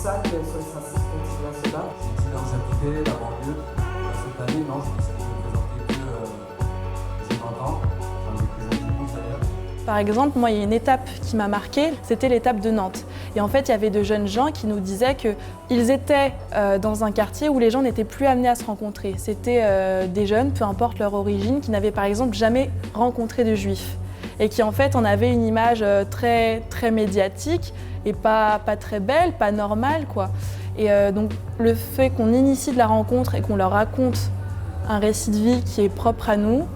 ça que SOS Racisme continue à se battre. C'est dans sa cité, la banlieue. Cette année, non, je ne présentais que 50 ans. J'en ai présenté plus d'ailleurs. Par exemple, moi, il y a une étape qui m'a marquée, c'était l'étape de Nantes. Et en fait, il y avait de jeunes gens qui nous disaient qu'ils étaient dans un quartier où les gens n'étaient plus amenés à se rencontrer. C'était des jeunes, peu importe leur origine, qui n'avaient par exemple jamais rencontré de juifs. Et qui en fait en avaient une image très, très médiatique et pas très belle, pas normale, quoi. Et donc le fait qu'on initie de la rencontre et qu'on leur raconte un récit de vie qui est propre à nous,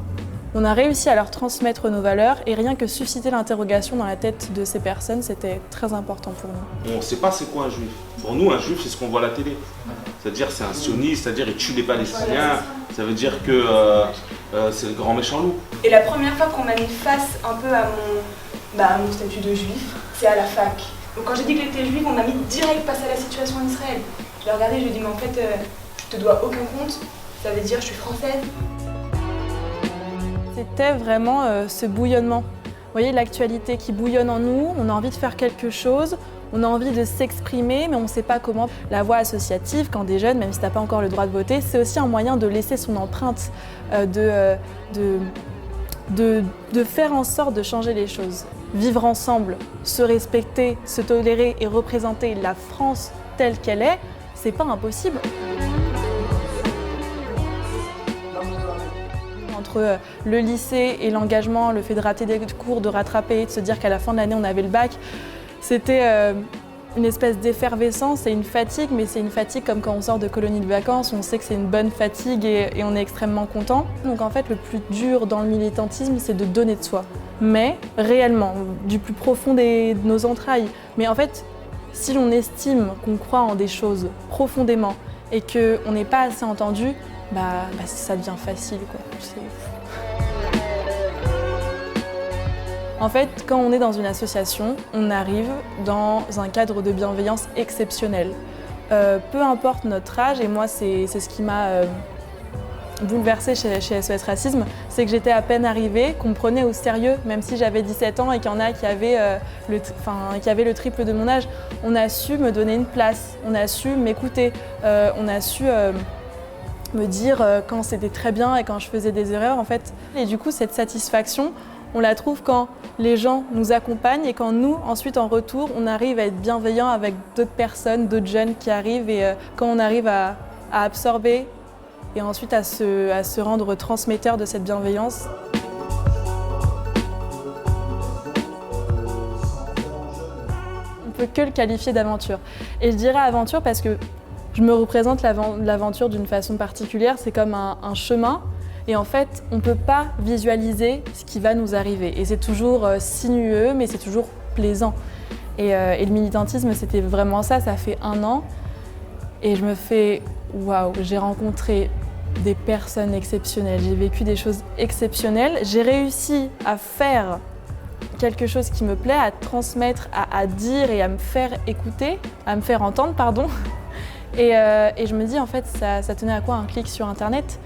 on a réussi à leur transmettre nos valeurs et rien que susciter l'interrogation dans la tête de ces personnes, c'était très important pour nous. On ne sait pas c'est quoi un juif. Pour nous, un juif, c'est ce qu'on voit à la télé. C'est-à-dire c'est un sioniste, c'est-à-dire il tue les Palestiniens, ça veut dire que c'est le grand méchant loup. Et la première fois qu'on m'a mis face un peu à mon statut de juif, c'est à la fac. Donc quand j'ai dit que j'étais juif, on m'a mis direct face à la situation en Israël. Je l'ai regardé, je lui ai dit mais en fait, je te dois aucun compte, ça veut dire je suis française. C'était vraiment ce bouillonnement. Vous voyez, l'actualité qui bouillonne en nous, on a envie de faire quelque chose, on a envie de s'exprimer, mais on ne sait pas comment. La voie associative, quand on est jeune, même si tu n'as pas encore le droit de voter, c'est aussi un moyen de laisser son empreinte, de faire en sorte de changer les choses. Vivre ensemble, se respecter, se tolérer et représenter la France telle qu'elle est, c'est pas impossible. Entre le lycée et l'engagement, le fait de rater des cours, de rattraper, de se dire qu'à la fin de l'année on avait le bac, c'était une espèce d'effervescence et une fatigue, mais c'est une fatigue comme quand on sort de colonie de vacances, on sait que c'est une bonne fatigue et on est extrêmement content. Donc en fait le plus dur dans le militantisme, c'est de donner de soi, mais réellement, du plus profond de nos entrailles. Mais en fait, si l'on estime qu'on croit en des choses profondément et qu'on n'est pas assez entendu, ça devient facile, quoi. En fait, quand on est dans une association, on arrive dans un cadre de bienveillance exceptionnel. Peu importe notre âge, et moi c'est ce qui m'a bouleversée chez SOS Racisme, c'est que j'étais à peine arrivée, qu'on me prenait au sérieux, même si j'avais 17 ans et qu'il y en a qui avaient le triple de mon âge. On a su me donner une place, on a su m'écouter, on a su me dire quand c'était très bien et quand je faisais des erreurs, en fait. Et du coup, cette satisfaction, on la trouve quand les gens nous accompagnent et quand nous, ensuite, en retour, on arrive à être bienveillants avec d'autres personnes, d'autres jeunes qui arrivent et quand on arrive à absorber et ensuite à se rendre transmetteur de cette bienveillance. On ne peut que le qualifier d'aventure. Et je dirais aventure parce que je me représente l'aventure d'une façon particulière, c'est comme un chemin. Et en fait, on ne peut pas visualiser ce qui va nous arriver. Et c'est toujours sinueux, mais c'est toujours plaisant. Et le militantisme, c'était vraiment ça. Ça fait 1 an. Et je me fais, waouh, j'ai rencontré des personnes exceptionnelles. J'ai vécu des choses exceptionnelles. J'ai réussi à faire quelque chose qui me plaît, à transmettre, à dire et à me faire écouter, à me faire entendre, pardon. Et je me dis, en fait, ça tenait à quoi un clic sur Internet ?